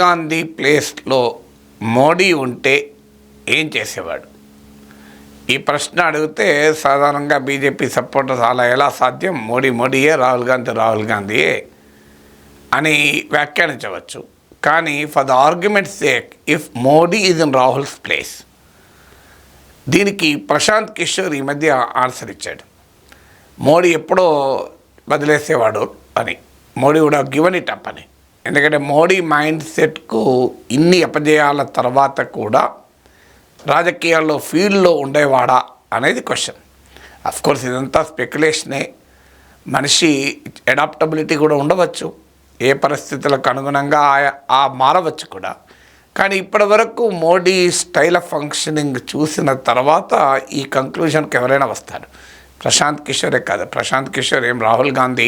గాంధీ ప్లేస్లో మోడీ ఉంటే ఏం చేసేవాడు? ఈ ప్రశ్న అడిగితే సాధారణంగా బీజేపీ సపోర్టర్స్ అలా ఎలా సాధ్యం, మోడీయే, రాహుల్ గాంధీయే అని వ్యాఖ్యానించవచ్చు. కానీ for the argument sake, if Modi is in Rahul's place, దీనికి ప్రశాంత్ కిషోర్ ఈ మధ్య ఆన్సర్ ఇచ్చాడు. మోడీ ఎప్పుడో వదిలేసేవాడు అని, మోడీ కూడా గివన్ ఇట్ అప్ అని. ఎందుకంటే మోడీ మైండ్ సెట్కు ఇన్ని అపజయాల తర్వాత కూడా రాజకీయాల్లో ఫీల్డ్లో ఉండేవాడా అనేది క్వశ్చన్. అఫ్కోర్స్ ఇదంతా స్పెక్యులేషనే. మనిషి అడాప్టబిలిటీ కూడా ఉండవచ్చు, ఏ పరిస్థితులకు అనుగుణంగా మారవచ్చు కూడా. కానీ ఇప్పటి వరకు మోడీ స్టైల్ ఆఫ్ ఫంక్షనింగ్ చూసిన తర్వాత ఈ కంక్లూజన్కి ఎవరైనా వస్తారు. ప్రశాంత్ కిషోరే కాదు. ప్రశాంత్ కిషోర్ ఏం రాహుల్ గాంధీ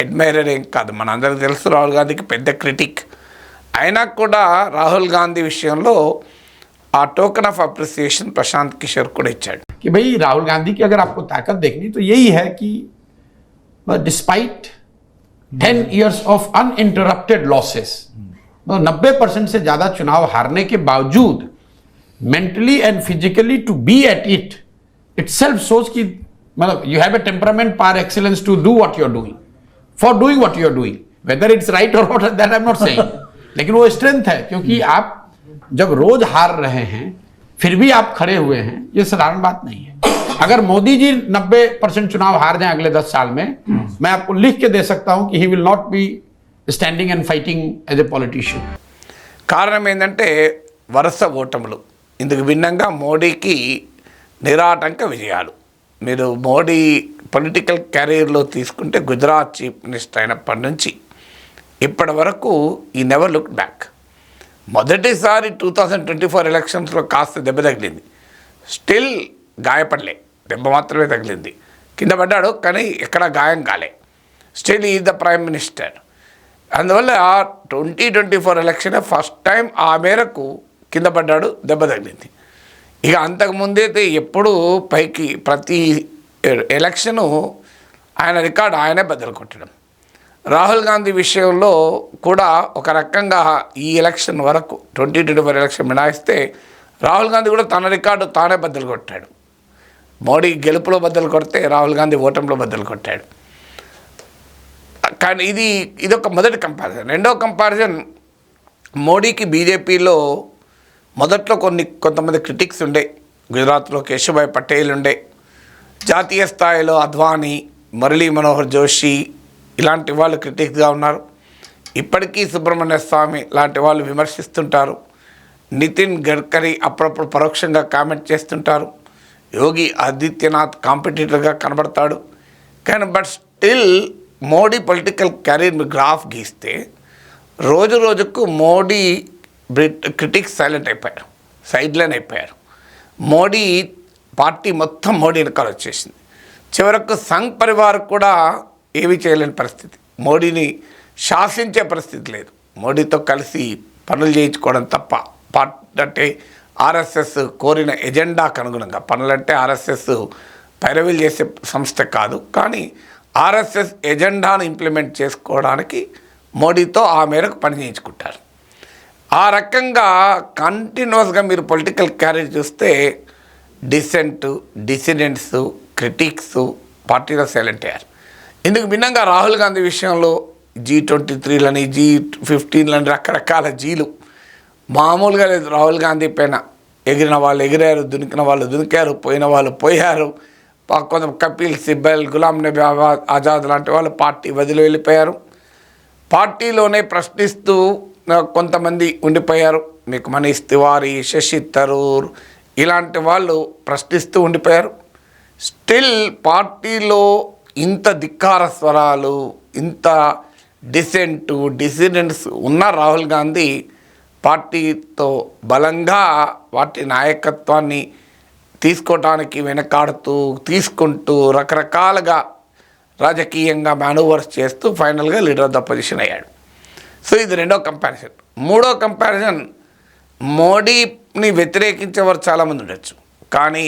అడ్మైరర్ ఏం కాదు. మనందరికీ తెలుసు రాహుల్ గాంధీకి పెద్ద క్రిటిక్. అయినా కూడా రాహుల్ గాంధీ విషయంలో आ token of appreciation Prashant Kishor को इच्छाడు कि भाई राहुल गांधी की अगर आपको ताकत देखनी तो यही है कि despite 10 years of uninterrupted losses, 90% से ज्यादा चुनाव हारने के बावजूद mentally and physically to be at it itself shows कि मतलब you have a temperament par excellence to do what you are doing, for doing what you are doing, whether it's right or not that I'm not saying. लेकिन वो strength है, क्योंकि आप जब रोज हार रहे हैं फिर भी आप खड़े हुए हैं, ये साधारण बात नहीं है. अगर मोदी जी 90% चुनाव हार जाएं अगले 10 साल में, मैं आपको लिख के दे सकता हूं कि he will not be standing and fighting as a politician. కారణం ఏంటంటే వరుస ఓటములు. ఇందుకు భిన్నంగా మోడీకి నిరాటంక విజయాలు. మీరు మోడీ పొలిటికల్ కెరీర్లో తీసుకుంటే గుజరాత్ చీఫ్ మినిస్టర్ అయినప్పటి నుంచి ఇప్పటి వరకు ఈ నెవర్ లుక్ బ్యాక్. మొదటిసారి 2024 ఎలక్షన్స్లో కాస్త దెబ్బ తగిలింది, స్టిల్ గాయపడలే, దెబ్బ మాత్రమే తగిలింది, కింద పడ్డాడు కానీ ఎక్కడ గాయం కాలే, still is the prime minister. అందువల్ల 2024 ఎలక్షన్ ఫస్ట్ టైం ఆ మేరకు కింద పడ్డాడు, దెబ్బ తగిలింది. ఇక అంతకుముందైతే ఎప్పుడు పైకి ప్రతి ఎలక్షను ఆయన రికార్డు ఆయనే బద్దలు కొట్టడం. రాహుల్ గాంధీ విషయంలో కూడా ఒక రకంగా ఈ ఎలక్షన్ వరకు 2024 ఎలక్షన్ మినాయిస్తే రాహుల్ గాంధీ కూడా తన రికార్డు తానే బద్దలు కొట్టాడు. మోడీ గెలుపులో బద్దలు కొడితే రాహుల్ గాంధీ ఓటంలో బద్దలు కొట్టాడు. కానీ ఇదొక మొదటి కంపారిజన్. రెండో కంపారిజన్, మోడీకి బీజేపీలో మొదట్లో కొంతమంది క్రిటిక్స్ ఉండే. గుజరాత్లో కేశుభాయ్ పటేల్ ఉండే, జాతీయ స్థాయిలో అద్వానీ, మురళీ మనోహర్ జోషి ఇలాంటి వాళ్ళు క్రిటిక్స్గా ఉన్నారు. ఇప్పటికీ సుబ్రహ్మణ్య స్వామి లాంటి వాళ్ళు విమర్శిస్తుంటారు. నితిన్ గడ్కరీ అప్పుడప్పుడు పరోక్షంగా కామెంట్ చేస్తుంటారు. యోగి ఆదిత్యనాథ్ కాంపిటీటర్గా కనబడతాడు. కానీ but still Modi political career graph గీస్తే రోజు రోజుకు మోడీ క్రిటిక్స్ సైలెంట్ అయిపోయారు, సైడ్ లైన్ అయిపోయారు. మోడీ పార్టీ మొత్తం మోడీ వెనకాల వచ్చేసింది. చివరకు సంఘ్ పరివార్ కూడా ఏమీ చేయలేని పరిస్థితి, మోడీని శాసించే పరిస్థితి లేదు. మోడీతో కలిసి పనులు చేయించుకోవడం తప్ప. అంటే ఆర్ఎస్ఎస్ కోరిన ఎజెండాకు అనుగుణంగా పనులంటే ఆర్ఎస్ఎస్ పైరవీలు చేసే సంస్థ కాదు, కానీ ఆర్ఎస్ఎస్ ఎజెండాను ఇంప్లిమెంట్ చేసుకోవడానికి మోడీతో ఆ మేరకు పని చేయించుకుంటారు. ఆ రకంగా కంటిన్యూస్గా మీరు పొలిటికల్ క్యారియర్ చూస్తే డిసిడెంట్స్, క్రిటిక్స్ పార్టీలో సైలెంట్ అయ్యారు. ఇందుకు భిన్నంగా రాహుల్ గాంధీ విషయంలో G23లని, G15లని రకరకాల జీలు మామూలుగా లేదు. రాహుల్ గాంధీ పైన ఎగిరిన వాళ్ళు ఎగిరారు, దునికిన వాళ్ళు దునికారు, పోయిన వాళ్ళు పోయారు. కొంత కపిల్ సిబ్బల్, గులాం నబీ ఆజాద్ లాంటి వాళ్ళు పార్టీ వదిలి వెళ్ళిపోయారు. పార్టీలోనే ప్రశ్నిస్తూ కొంతమంది ఉండిపోయారు. మీకు మనీష్ తివారీ, శశి థరూర్ ఇలాంటి వాళ్ళు ప్రశ్నిస్తూ ఉండిపోయారు. స్టిల్ పార్టీలో ఇంత ధిక్కార స్వరాలు, ఇంత డిసిడెంట్స్ ఉన్న రాహుల్ గాంధీ పార్టీతో బలంగా వాటి నాయకత్వాన్ని తీసుకోవటానికి తీసుకుంటూ రకరకాలుగా రాజకీయంగా మానూవర్స్ చేస్తూ ఫైనల్గా లీడర్ ఆఫ్ ద పొజిషన్ అయ్యాడు. సో ఇది రెండో కంపారిజన్. మూడో కంపారిజన్, మోడీని వ్యతిరేకించేవారు చాలామంది ఉండొచ్చు, కానీ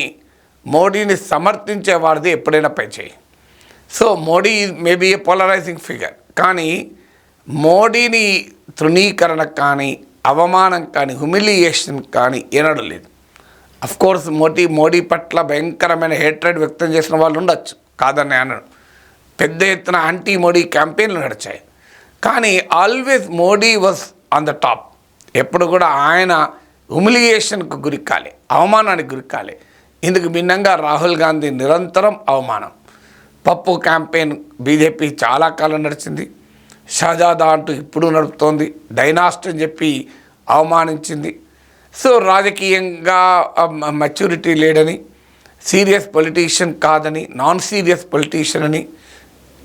మోడీని సమర్థించేవారిది ఎప్పుడైనా పైచేయి. సో మోడీ మేబీ ఏ పోలరైజింగ్ ఫిగర్, కానీ మోడీని తృణీకరణ కానీ అవమానం కానీ హ్యూమిలియేషన్ కానీ ఏనాడు లేదు. కోర్స్ మోడీ పట్ల భయంకరమైన హేట్రెడ్ వ్యక్తం చేసిన వాళ్ళు ఉండొచ్చు, కాదని అన్నాడు. పెద్ద ఎత్తున యాంటీ మోడీ క్యాంపెయిన్లు నడిచాయి. కానీ always Modi was on the top. ఎప్పుడు కూడా ఆయన హ్యూమిలియేషన్కు గురి కాలే, అవమానానికి గురి కాలే. ఇందుకు భిన్నంగా రాహుల్ గాంధీ నిరంతరం అవమానం. పప్పు క్యాంపెయిన్ బీజేపీ చాలా కాలం నడిచింది. షహజాదా అంటూ ఇప్పుడు నడుపుతోంది. డైనాస్ట్ అని చెప్పి అవమానించింది. సో రాజకీయంగా మెచ్యూరిటీ లేడని, సీరియస్ పొలిటీషియన్ కాదని, నాన్ సీరియస్ పొలిటీషియన్ అని,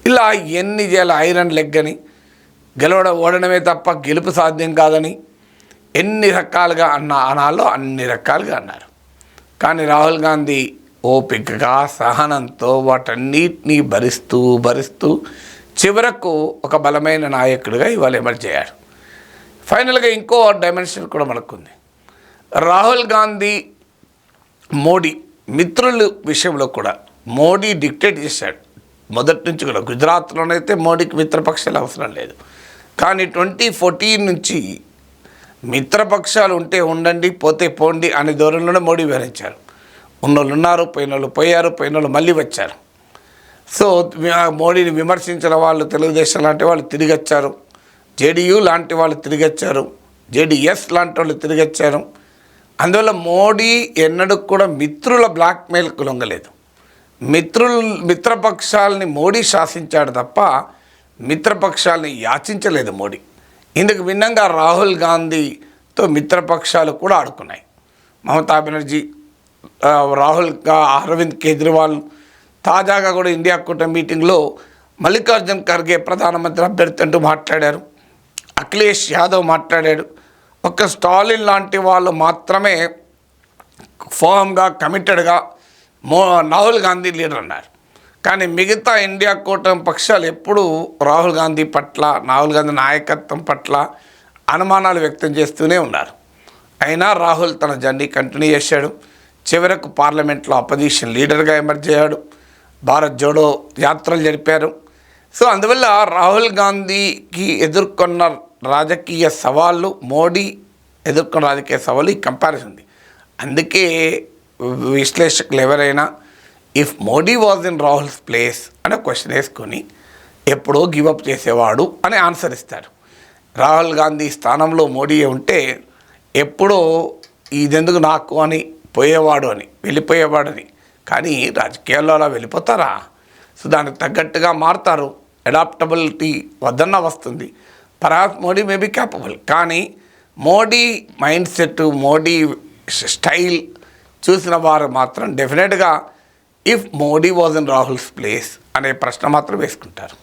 ఇలా ఎన్ని చేయాలి, ఐరన్ లెగ్ అని, ఓడడమే తప్ప గెలుపు సాధ్యం కాదని ఎన్ని రకాలుగా అనాలో అన్ని రకాలుగా అన్నారు. కానీ రాహుల్ గాంధీ ఓపికగా సహనంతో వాటన్నిటినీ భరిస్తూ చివరకు ఒక బలమైన నాయకుడిగా ఇవాళ ఎమర్జ్ అయ్యాడు. ఫైనల్గా ఇంకో డైమెన్షన్ కూడా మనకుంది. రాహుల్ గాంధీ మోడీ మిత్రుల విషయంలో కూడా మోడీ డిక్టేట్ చేశాడు మొదటి నుంచి కూడా. గుజరాత్లోనైతే మోడీకి మిత్రపక్షాలు అవసరం లేదు. కానీ 2014 నుంచి మిత్రపక్షాలు ఉంటే ఉండండి, పోతే పోండి అనే ధోరణిలోనే మోడీ వివరించారు. ఉన్నోళ్ళు ఉన్నారు, పోయినోళ్ళు పోయారు, పోయినోళ్ళు మళ్ళీ వచ్చారు. సో మోడీని విమర్శించిన వాళ్ళు తెలుగుదేశం లాంటి వాళ్ళు తిరిగి వచ్చారు, జేడీయూ లాంటి వాళ్ళు తిరిగి వచ్చారు, జేడీఎస్ లాంటి వాళ్ళు తిరిగి వచ్చారు. అందువల్ల మోడీ ఎన్నడూ కూడా మిత్రుల బ్లాక్మెయిల్కు లొంగలేదు. మిత్రపక్షాలని మోడీ శాసించాడు తప్ప మిత్రపక్షాలని యాచించలేదు మోడీ. ఇందుకు భిన్నంగా రాహుల్ గాంధీతో మిత్రపక్షాలు కూడా ఆడుకున్నాయి. మమతా బెనర్జీ, అరవింద్ కేజ్రీవాల్, తాజాగా కూడా ఇండియా కూటమి మీటింగ్లో మల్లికార్జున్ ఖర్గే ప్రధానమంత్రి అభ్యర్థి అంటూ మాట్లాడారు. అఖిలేష్ యాదవ్ మాట్లాడాడు. ఒక్క స్టాలిన్ లాంటి వాళ్ళు మాత్రమే ఫర్మ్గా కమిటెడ్గా రాహుల్ గాంధీ లీడర్ అన్నారు. కానీ మిగతా ఇండియా కూటమి పక్షాలు ఎప్పుడూ రాహుల్ గాంధీ పట్ల, రాహుల్ గాంధీ నాయకత్వం పట్ల అనుమానాలు వ్యక్తం చేస్తూనే ఉన్నారు. అయినా రాహుల్ తన జర్నీ కంటిన్యూ చేశాడు. చివరకు పార్లమెంట్లో అపోజిషన్ లీడర్గా ఎమర్జ్ అయ్యాడు. భారత్ జోడో యాత్రలు జరిపారు. సో అందువల్ల రాహుల్ గాంధీకి ఎదుర్కొన్న రాజకీయ సవాళ్ళు, మోడీ ఎదుర్కొన్న రాజకీయ సవాళ్ళు ఈ కంపారిజన్ ఉంది. అందుకే విశ్లేషకులు ఎవరైనా if Modi was in Rahul's place అనే క్వశ్చన్ వేసుకొని ఎప్పుడో గివప్ చేసేవాడు అని ఆన్సర్ ఇస్తారు. రాహుల్ గాంధీ స్థానంలో మోడీ ఉంటే ఎప్పుడో ఇదెందుకు నాకు అని వెళ్ళిపోయేవాడని. కానీ రాజకీయాల్లో అలా వెళ్ళిపోతారా? సో దానికి తగ్గట్టుగా మారుతారు. అడాప్టబిలిటీ వద్దన్న వస్తుంది. పరాస్ మోడీ మే బీ క్యాపబుల్. కానీ Modi mind set, Modi style చూసిన వారు మాత్రం డెఫినెట్గా if Modi was in Rahul's place అనే ప్రశ్న మాత్రం వేసుకుంటారు.